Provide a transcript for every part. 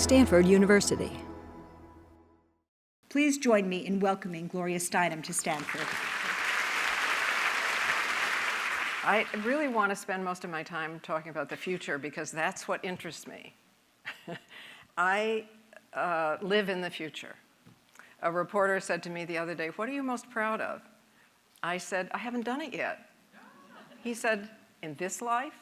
Stanford University. Please join me in welcoming Gloria Steinem to Stanford. I really want to spend most of my time talking about the future because that's what interests me. I live in the future. A reporter said to me the other day, "What are you most proud of?" I said, "I haven't done it yet." He said, "In this life?"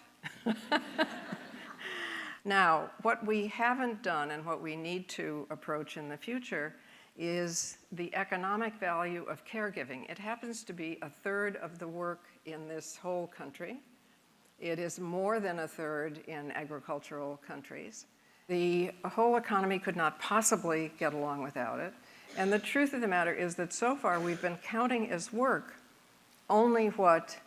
Now, what we haven't done and what we need to approach in the future is the economic value of caregiving. It happens to be a third of the work in this whole country. It is more than a third in agricultural countries. The whole economy could not possibly get along without it. And the truth of the matter is that so far we've been counting as work only what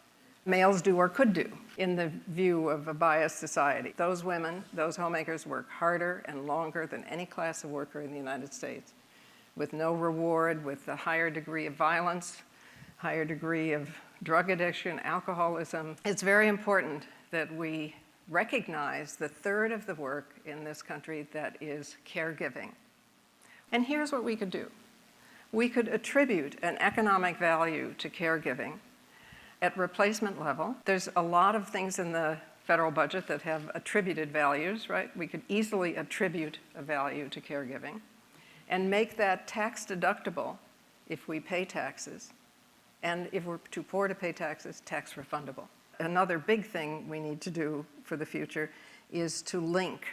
males do or could do in the view of a biased society. Those women, those homemakers work harder and longer than any class of worker in the United States, with no reward, with a higher degree of violence, higher degree of drug addiction, alcoholism. It's very important that we recognize the third of the work in this country that is caregiving. And here's what we could do. We could attribute an economic value to caregiving at replacement level. There's a lot of things in the federal budget that have attributed values, right? We could easily attribute a value to caregiving and make that tax deductible if we pay taxes, and if we're too poor to pay taxes, tax refundable. Another big thing we need to do for the future is to link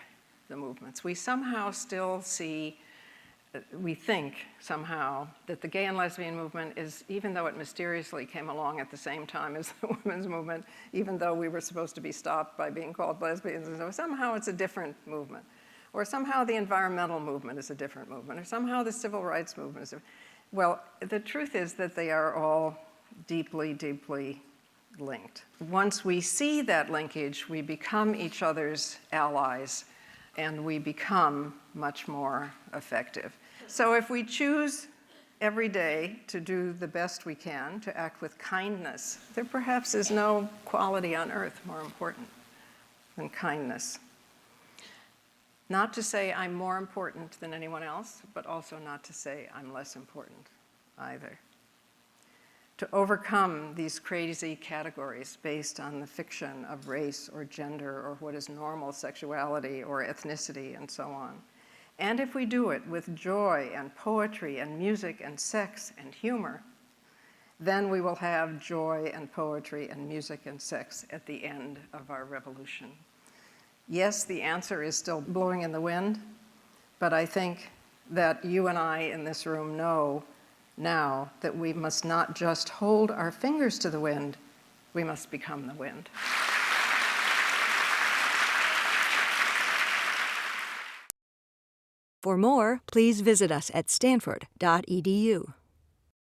the movements. We somehow still see, we think somehow that the gay and lesbian movement is, even though it mysteriously came along at the same time as the women's movement, even though we were supposed to be stopped by being called lesbians, and so somehow it's a different movement. Or somehow the environmental movement is a different movement, or somehow the civil rights movement is well, the truth is that they are all deeply, deeply linked. Once we see that linkage, we become each other's allies, and we become much more effective. So if we choose every day to do the best we can, to act with kindness, there perhaps is no quality on earth more important than kindness. Not to say I'm more important than anyone else, but also not to say I'm less important either. To overcome these crazy categories based on the fiction of race or gender or what is normal sexuality or ethnicity and so on. And if we do it with joy and poetry and music and sex and humor, then we will have joy and poetry and music and sex at the end of our revolution. Yes, the answer is still blowing in the wind, but I think that you and I in this room know now that we must not just hold our fingers to the wind, we must become the wind. For more, please visit us at stanford.edu.